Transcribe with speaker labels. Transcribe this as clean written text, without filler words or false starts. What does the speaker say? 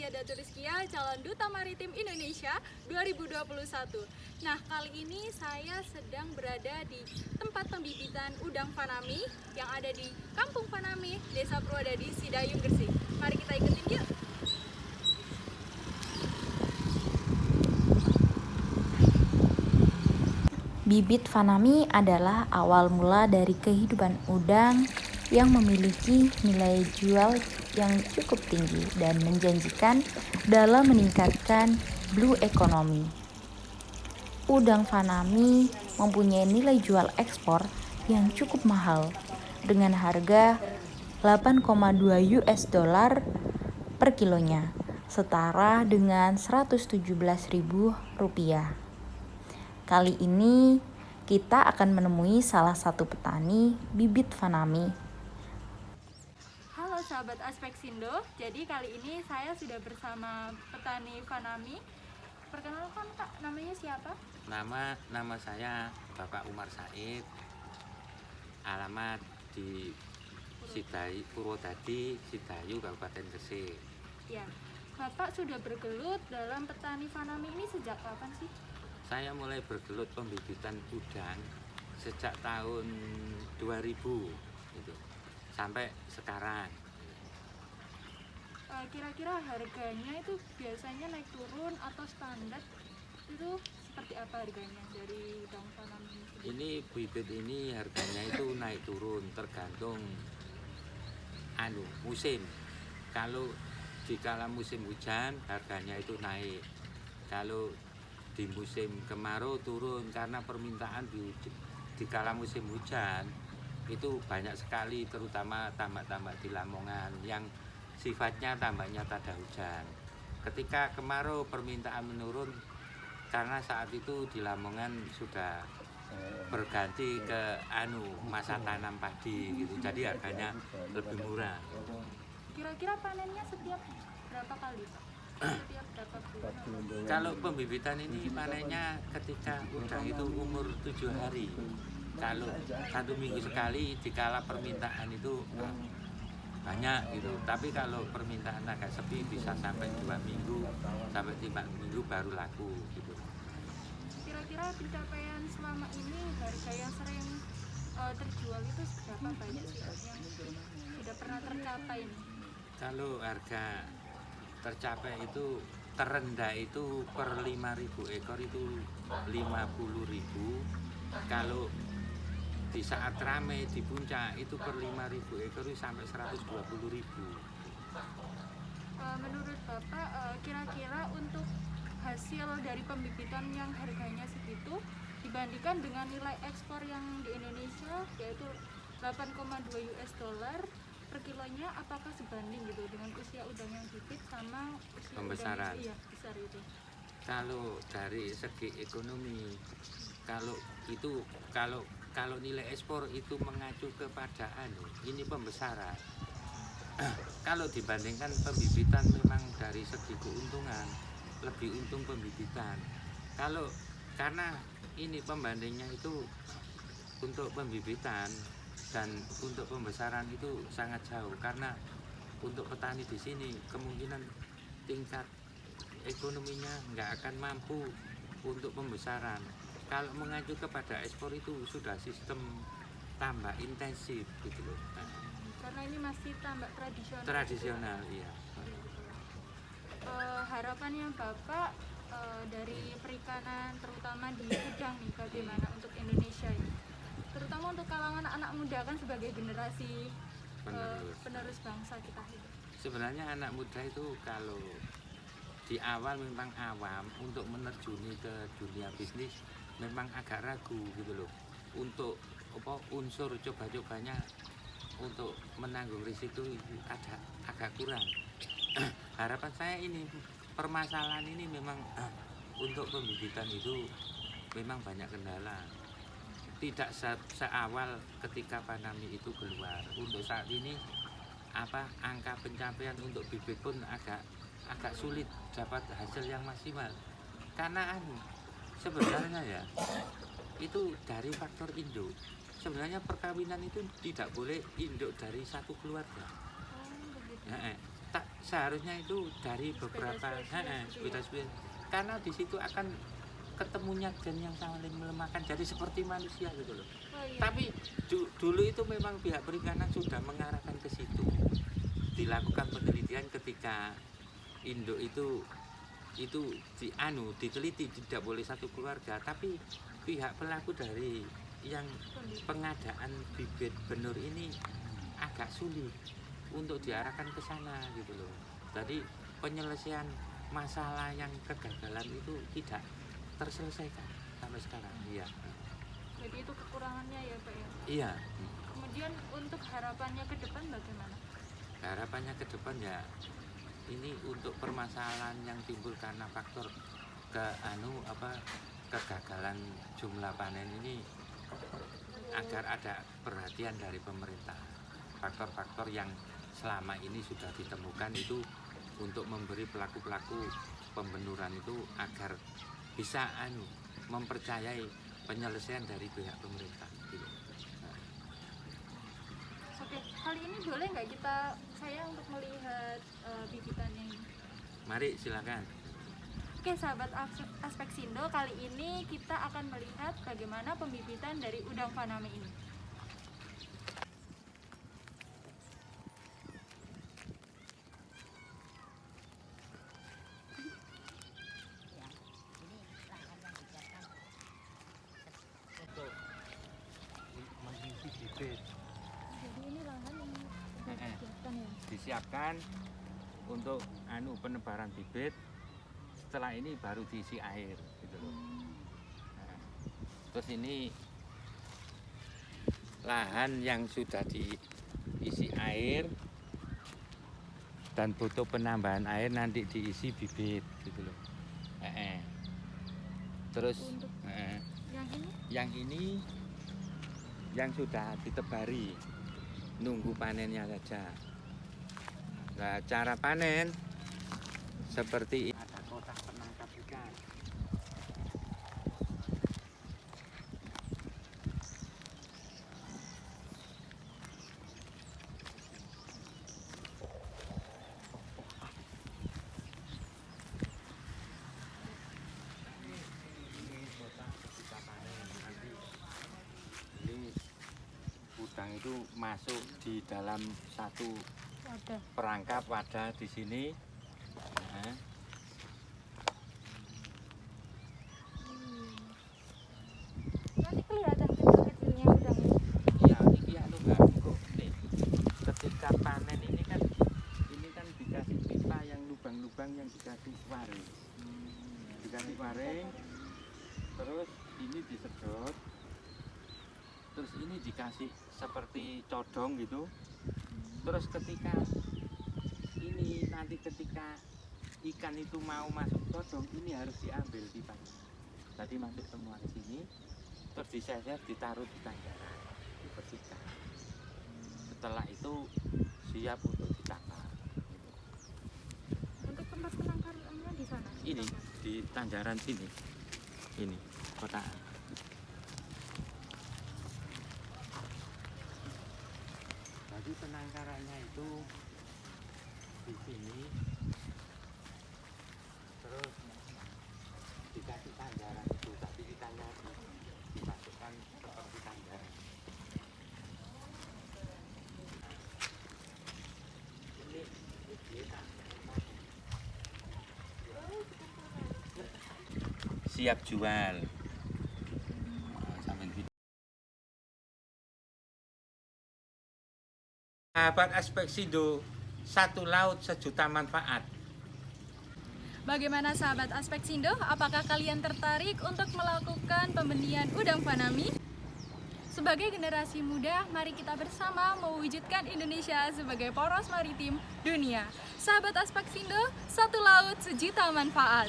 Speaker 1: Nadia Daturiskia, calon Duta Maritim Indonesia 2021. Nah, kali ini saya sedang berada di tempat pembibitan udang fanami yang ada di Kampung Fanami, Desa Purwodadi, Sidayung, Gresik. Mari kita ikutin yuk.
Speaker 2: Bibit fanami adalah awal mula dari kehidupan udang yang memiliki nilai jual yang cukup tinggi dan menjanjikan dalam meningkatkan blue economy. Udang fanami mempunyai nilai jual ekspor yang cukup mahal dengan harga 8,2 US dollar per kilonya, setara dengan 117.000 rupiah. Kali ini kita akan menemui salah satu petani bibit fanami.
Speaker 1: Halo sahabat Aspek Sindo, jadi kali ini saya sudah bersama petani fanami. Perkenalkan Kak, namanya siapa?
Speaker 3: Nama saya Bapak Umar Said. Alamat di Purwodadi, Sidayu, Kabupaten Gresik.
Speaker 1: Ya, Bapak sudah bergelut dalam petani fanami ini sejak kapan sih?
Speaker 3: Saya mulai bergelut pembibitan udang sejak tahun 2000 gitu, sampai sekarang.
Speaker 1: Kira-kira harganya itu biasanya naik turun atau standar, itu seperti apa harganya dari udang fanami ini?
Speaker 3: Ini bibit ini harganya itu naik turun tergantung musim. Kalau di kala musim hujan harganya itu naik. Kalau di musim kemarau turun karena permintaan di kala musim hujan itu banyak sekali, terutama tambak-tambak di Lamongan yang sifatnya tambaknya tada hujan. Ketika kemarau permintaan menurun karena saat itu di Lamongan sudah berganti ke masa tanam padi gitu, jadi harganya lebih murah.
Speaker 1: Kira-kira panennya setiap berapa kali Pak? Setiap berapa bulan?
Speaker 3: Kalau pembibitan ini panennya ketika udang itu umur 7 hari. Kalau 1 minggu sekali, dikala permintaan itu banyak gitu. Tapi kalau permintaan agak sepi bisa sampai 2 minggu sampai 5 minggu baru laku gitu.
Speaker 1: Kira-kira pencapaian selama ini harga yang sering terjual itu berapa banyak sih Pak, yang sudah pernah tercapai nih?
Speaker 3: Kalau harga tercapai itu terendah itu per 5.000 ekor itu 50.000. Kalau di saat ramai di puncak itu per 5.000 ekor itu sampai 120.000.
Speaker 1: Menurut Bapak, kira-kira untuk hasil dari pembibitan yang harganya segitu dibandingkan dengan nilai ekspor yang di Indonesia yaitu 8,2 US dollar per kilonya, apakah sebanding gitu dengan usia udang yang bibit sama usia
Speaker 3: Pembesaran.
Speaker 1: udang yang besar itu?
Speaker 3: Kalau dari segi ekonomi, kalau nilai ekspor itu mengacu kepada ini pembesaran. Kalau dibandingkan pembibitan memang dari segi keuntungan lebih untung pembibitan. Karena ini pembandingnya itu untuk pembibitan dan untuk pembesaran itu sangat jauh, karena untuk petani di sini kemungkinan tingkat ekonominya nggak akan mampu untuk pembesaran. Kalau mengacu kepada ekspor itu sudah sistem tambak intensif gitu loh.
Speaker 1: Karena ini masih tambak tradisional.
Speaker 3: Tradisional, iya.
Speaker 1: Harapannya Bapak dari perikanan terutama di udang nih bagaimana untuk Indonesia ini? Terutama untuk kalangan anak muda kan sebagai generasi penerus bangsa kita itu.
Speaker 3: Sebenarnya anak muda itu kalau di awal memang awam untuk menerjuni ke dunia bisnis memang agak ragu gitu loh. Untuk unsur coba-cobanya untuk menanggung risiko agak kurang. Harapan saya ini, permasalahan ini memang untuk pembibitan itu memang banyak kendala. Tidak seawal ketika Fanami itu keluar. Untuk saat ini angka pencapaian untuk bibit pun agak sulit dapat hasil yang maksimal. Karena sebenarnya ya itu dari faktor induk. Sebenarnya perkawinan itu tidak boleh induk dari satu keluarga. seharusnya itu dari beberapa spesies, karena di situ akan ketemunya gen yang saling melemahkan, jadi seperti manusia gitu loh.
Speaker 1: Oh, iya.
Speaker 3: Tapi dulu itu memang pihak perikanan sudah mengarahkan ke situ, dilakukan penelitian ketika induk itu diteliti tidak boleh satu keluarga, tapi pihak pelaku dari yang pengadaan bibit benur ini agak sulit untuk diarahkan ke sana gitu loh. Jadi penyelesaian masalah yang kegagalan itu tidak terselesaikan sampai sekarang. Iya.
Speaker 1: Jadi itu kekurangannya ya Pak ya.
Speaker 3: Iya.
Speaker 1: Kemudian untuk harapannya ke depan bagaimana?
Speaker 3: Harapannya ke depan ya ini untuk permasalahan yang timbul karena faktor kegagalan jumlah panen ini, agar ada perhatian dari pemerintah. Faktor-faktor yang selama ini sudah ditemukan itu untuk memberi pelaku-pelaku pembenuran itu agar bisa mempercayai penyelesaian dari pihak pemerintah gitu.
Speaker 1: Oke, kali ini boleh nggak saya untuk melihat bibitannya ini?
Speaker 3: Mari silakan.
Speaker 1: Oke, sahabat Aspeksindo, kali ini kita akan melihat bagaimana pembibitan dari udang faname ini.
Speaker 3: Untuk mengisi bibit.
Speaker 1: Jadi ini lahan yang disiapkan ya?
Speaker 3: Disiapkan untuk penebaran bibit. Setelah ini baru diisi air gitu loh. Nah, terus ini lahan yang sudah diisi air dan butuh penambahan air, nanti diisi bibit gitu loh. Terus
Speaker 1: Untuk yang ini
Speaker 3: yang sudah ditebari, nunggu panennya saja. Nah, cara panen seperti ini. Ada kotak penangkap ikan. Ini kotak ketika panen nanti. Ini udang itu masuk di dalam satu
Speaker 1: wadah.
Speaker 3: perangkap wadah di sini. Nah,
Speaker 1: Nanti kelihatan kecil-kecilnya udangnya.
Speaker 3: iya, kok nih. Ketika panen ini kan dikasih pipa yang lubang-lubang yang dikasih waring. Dikasih waring, terus ini disedot, terus ini dikasih seperti codong gitu. Terus ketika ikan itu mau masuk codong, ini harus diambil pipanya. Tadi masuk semua ke sini, terus diseser, ditaruh di tanggaran, dibersihkan. Setelah itu siap untuk ditangkar.
Speaker 1: Untuk tempat penangkarannya di sana?
Speaker 3: Ini di tanggaran sini, ini kotaan. Jadi penangkarannya itu di sini, terus dikasih tanggaran itu, tapi ikannya dimasukkan seperti tanggaran. Ini siap jual. Sahabat Aspeksindo, satu laut sejuta manfaat.
Speaker 1: Bagaimana sahabat Aspeksindo? Apakah kalian tertarik untuk melakukan pembenihan udang faname? Sebagai generasi muda, mari kita bersama mewujudkan Indonesia sebagai poros maritim dunia. Sahabat Aspeksindo, satu laut sejuta manfaat.